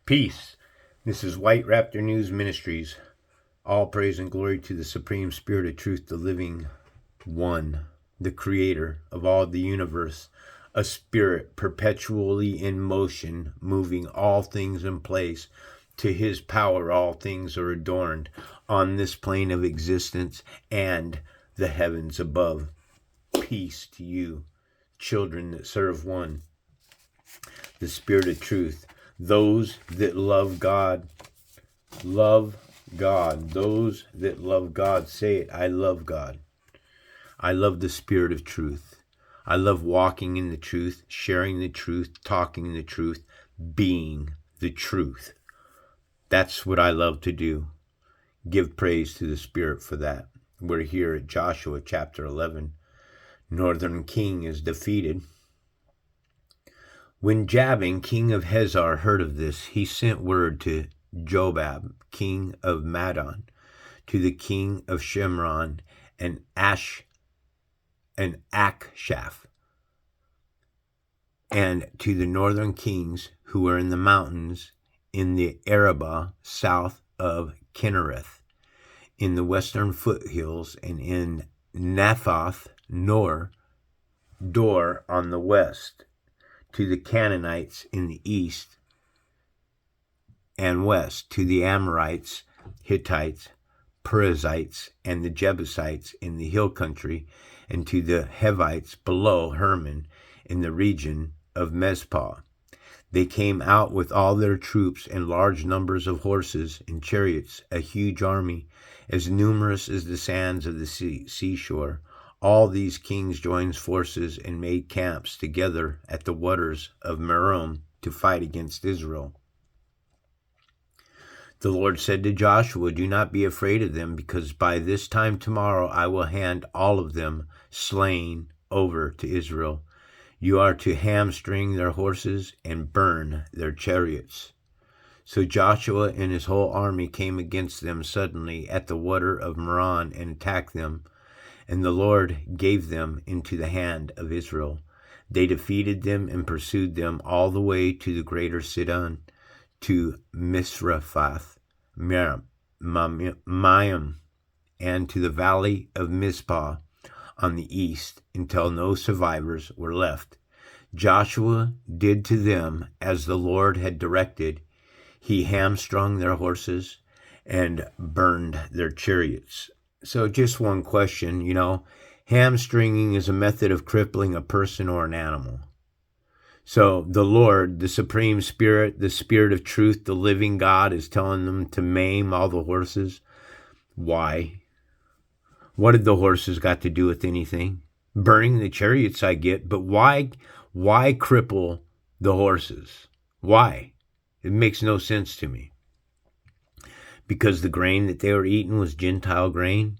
Peace. This is White Raptor News Ministries. All praise and glory to the Supreme Spirit of Truth, the living one, the creator of all the universe, a spirit perpetually in motion, moving all things in place. To his power all things are adorned on this plane of existence and the heavens above. Peace to you, children that serve one, the Spirit of Truth. Those that love God, love God. Those that love God, say it, I love God. I love the Spirit of Truth. I love walking in the truth, sharing the truth, talking the truth, being the truth. That's what I love to do. Give praise to the Spirit for that. We're here at Joshua chapter 11. Northern king is defeated. When Jabin, king of Hazor, heard of this, he sent word to Jobab, king of Madon, to the king of Shimron, and Akshaph, and to the northern kings who were in the mountains in the Arabah south of Kinnereth, in the western foothills, and in Naphoth Dor on the west, to the Canaanites in the east and west, to the Amorites, Hittites, Perizzites, and the Jebusites in the hill country, and to the Hivites below Hermon in the region of Mizpah. They came out with all their troops and large numbers of horses and chariots, a huge army, as numerous as the sands of the seashore. All these kings joined forces and made camps together at the waters of Merom to fight against Israel. The Lord said to Joshua, do not be afraid of them, because by this time tomorrow I will hand all of them slain over to Israel. You are to hamstring their horses and burn their chariots. So Joshua and his whole army came against them suddenly at the water of Merom and attacked them. And the Lord gave them into the hand of Israel. They defeated them and pursued them all the way to the greater Sidon, to Misrephoth Maim, and to the valley of Mizpah on the east, until no survivors were left. Joshua did to them as the Lord had directed. He hamstrung their horses and burned their chariots. So just one question, hamstringing is a method of crippling a person or an animal. So the Lord, the Supreme Spirit, the Spirit of Truth, the living God, is telling them to maim all the horses. Why? What did the horses got to do with anything? Burning the chariots I get, but why cripple the horses? Why? It makes no sense to me. Because the grain that they were eating was Gentile grain.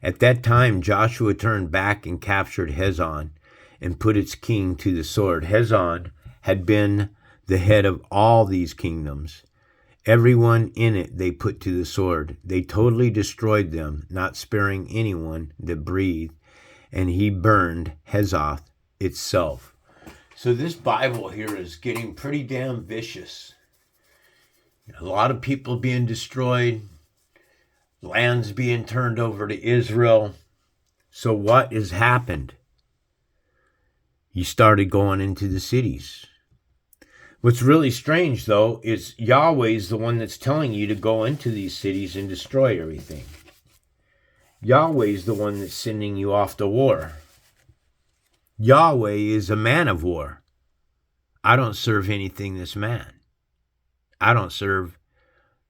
At that time, Joshua turned back and captured Hezon and put its king to the sword. Hezon had been the head of all these kingdoms. Everyone in it they put to the sword. They totally destroyed them, not sparing anyone that breathed, and he burned Hazoth itself. So this Bible here is getting pretty damn vicious. A lot of people being destroyed, lands being turned over to Israel. So what has happened? He started going into the cities. What's really strange, though, is Yahweh's the one that's telling you to go into these cities and destroy everything. Yahweh's the one that's sending you off to war. Yahweh is a man of war. I don't serve anything this man. I don't serve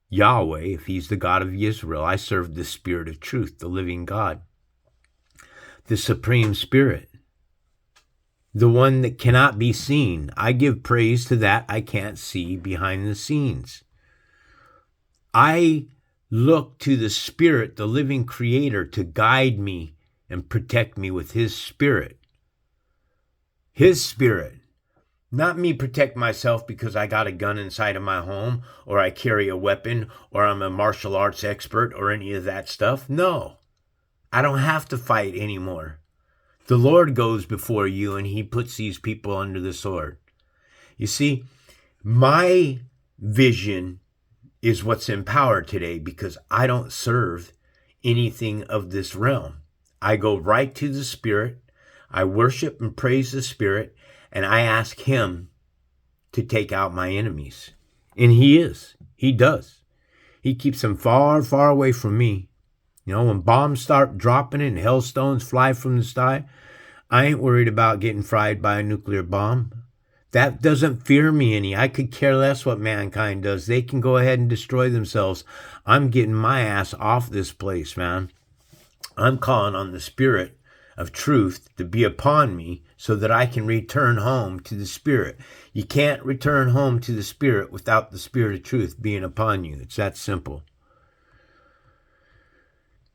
Yahweh if he's the God of Israel. I serve the Spirit of Truth, the living God, the Supreme Spirit, the one that cannot be seen. I give praise to that I can't see behind the scenes. I look to the Spirit, the living Creator, to guide me and protect me with His Spirit. His Spirit. Not me protect myself because I got a gun inside of my home, or I carry a weapon, or I'm a martial arts expert, or any of that stuff. No, I don't have to fight anymore. The Lord goes before you, and He puts these people under the sword. You see, my vision is what's in power today, because I don't serve anything of this realm. I go right to the Spirit. I worship and praise the Spirit, and I ask Him to take out my enemies. And He does. He keeps them far, far away from me. You know, when bombs start dropping and hailstones fly from the sky, I ain't worried about getting fried by a nuclear bomb. That doesn't fear me any. I could care less what mankind does. They can go ahead and destroy themselves. I'm getting my ass off this place, man. I'm calling on the Spirit of truth to be upon me so that I can return home to the Spirit. You can't return home to the Spirit without the Spirit of truth being upon you. It's that simple.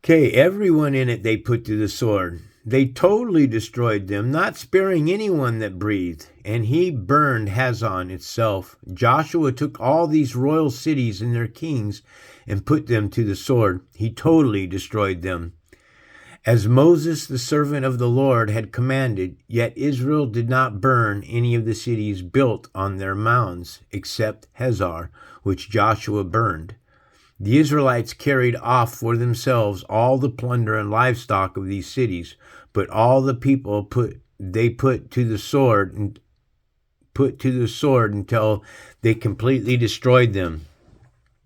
Okay, everyone in it they put to the sword. They totally destroyed them, not sparing anyone that breathed, and he burned Hazon itself. Joshua took all these royal cities and their kings and put them to the sword. He totally destroyed them. As Moses, the servant of the Lord, had commanded, yet Israel did not burn any of the cities built on their mounds, except Hazor, which Joshua burned. The Israelites carried off for themselves all the plunder and livestock of these cities, but all the people put to the sword until they completely destroyed them,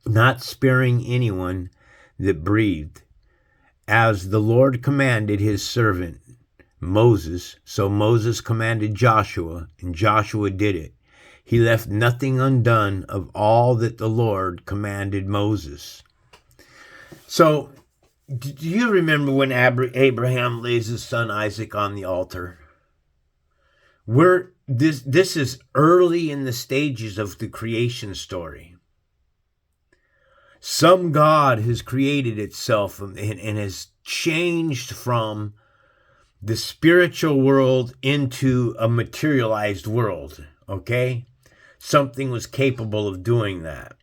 not sparing anyone that breathed. As the Lord commanded his servant Moses, so Moses commanded Joshua, and Joshua did it. He left nothing undone of all that the Lord commanded Moses. So, do you remember when Abraham lays his son Isaac on the altar? This is early in the stages of the creation story. Some God has created itself and has changed from the spiritual world into a materialized world, okay? Something was capable of doing that.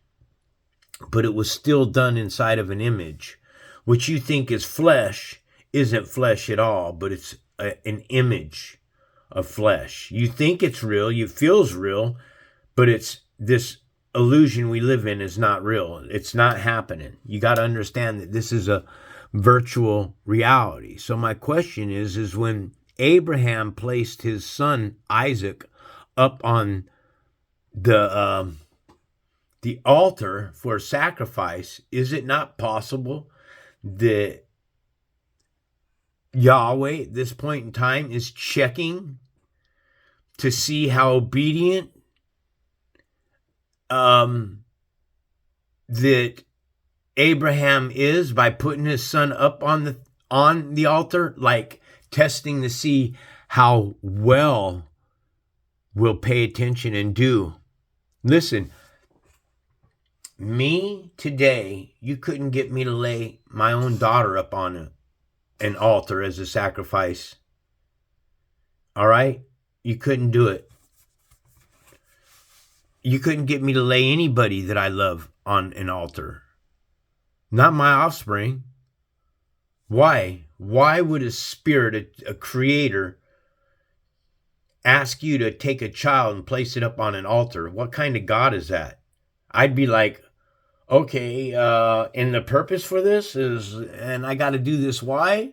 But it was still done inside of an image. What you think is flesh isn't flesh at all, but it's an image of flesh. You think it's real, it feels real, but it's this illusion we live in is not real. It's not happening. You got to understand that this is a virtual reality. So my question is when Abraham placed his son Isaac up on the altar for sacrifice, is it not possible that Yahweh at this point in time is checking to see how obedient that Abraham is by putting his son up on the altar, like testing to see how well we'll pay attention and do? Listen, me today, you couldn't get me to lay my own daughter up on an altar as a sacrifice. All right? You couldn't do it. You couldn't get me to lay anybody that I love on an altar. Not my offspring. Why? Why would a spirit, a creator, ask you to take a child and place it up on an altar? What kind of God is that? I'd be like, okay, and the purpose for this is, and I got to do this, why?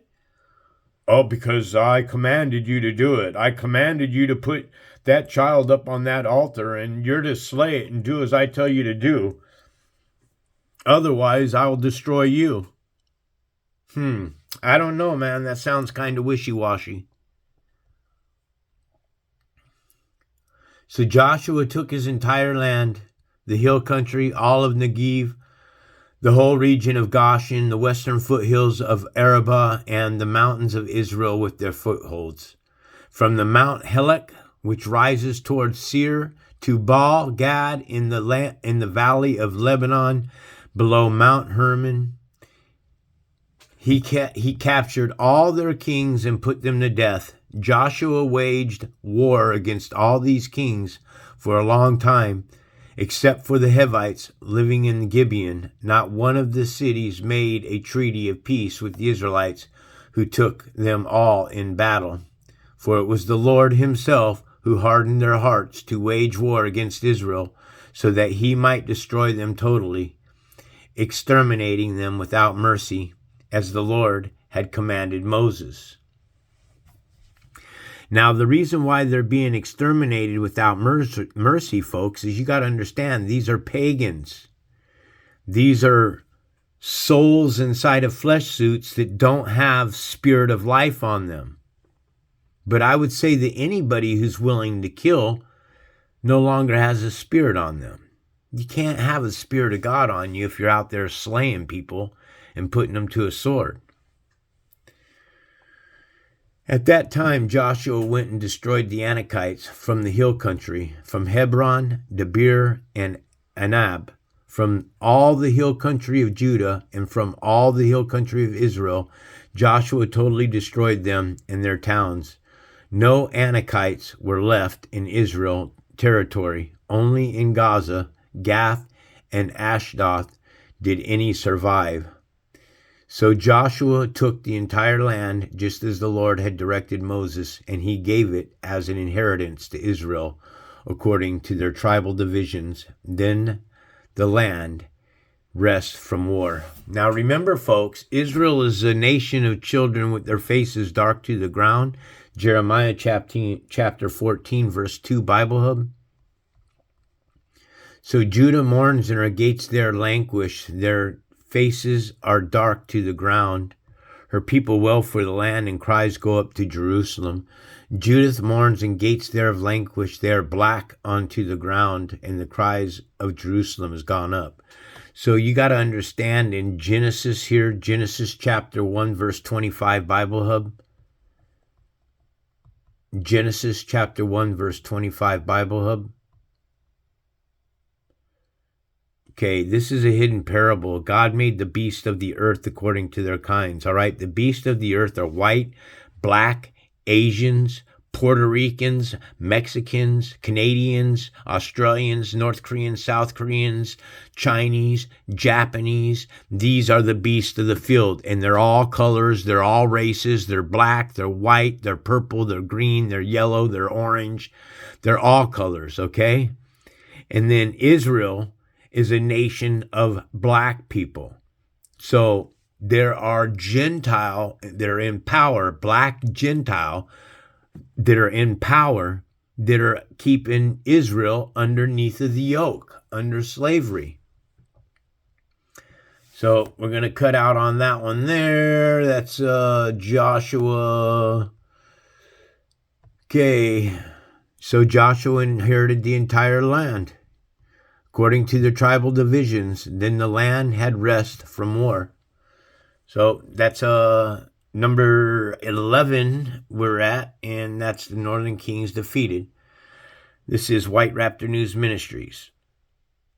Oh, because I commanded you to do it. I commanded you to put that child up on that altar, and you're to slay it and do as I tell you to do. Otherwise, I will destroy you. I don't know, man. That sounds kind of wishy-washy. So Joshua took his entire land, the hill country, all of Negev, the whole region of Goshen, the western foothills of Arabah, and the mountains of Israel with their footholds. From the Mount Helek, which rises towards Seir, to Baal Gad in the valley of Lebanon, below Mount Hermon. He captured all their kings and put them to death. Joshua waged war against all these kings for a long time, except for the Hivites living in Gibeon. Not one of the cities made a treaty of peace with the Israelites, who took them all in battle. For it was the Lord himself who hardened their hearts to wage war against Israel, so that he might destroy them totally, exterminating them without mercy, as the Lord had commanded Moses. Now, the reason why they're being exterminated without mercy, folks, is you got to understand, these are pagans. These are souls inside of flesh suits that don't have spirit of life on them. But I would say that anybody who's willing to kill no longer has a spirit on them. You can't have the spirit of God on you if you're out there slaying people and putting them to a sword. At that time, Joshua went and destroyed the Anakites from the hill country, from Hebron, Debir, and Anab, from all the hill country of Judah, and from all the hill country of Israel. Joshua totally destroyed them and their towns. No Anakites were left in Israel territory. Only in Gaza, Gath, and Ashdod did any survive. So Joshua took the entire land, just as the Lord had directed Moses, and he gave it as an inheritance to Israel, according to their tribal divisions. Then the land rests from war. Now remember, folks, Israel is a nation of children with their faces dark to the ground. Jeremiah chapter 14, verse 2, Bible Hub. So Judah mourns and her gates there languish. Their faces are dark to the ground. Her people wail for the land, and cries go up to Jerusalem. Judith mourns and gates thereof languish. They are black unto the ground, and the cries of Jerusalem has gone up. So you got to understand in Genesis here, Genesis chapter 1, verse 25, Bible Hub. Genesis chapter 1, verse 25, Bible Hub. Okay, this is a hidden parable. God made the beasts of the earth according to their kinds. All right, the beasts of the earth are white, black, Asians, Puerto Ricans, Mexicans, Canadians, Australians, North Koreans, South Koreans, Chinese, Japanese. These are the beasts of the field, and they're all colors, they're all races, they're black, they're white, they're purple, they're green, they're yellow, they're orange. They're all colors, okay? And then Israel is a nation of black people. So there are Gentile that are in power, black Gentile that are in power, that are keeping Israel underneath of the yoke, under slavery. So we're going to cut out on that one there. That's Joshua. Okay, so Joshua inherited the entire land according to their tribal divisions. Then the land had rest from war. So that's number 11 we're at, and that's the Northern Kings defeated. This is White Raptor News Ministries.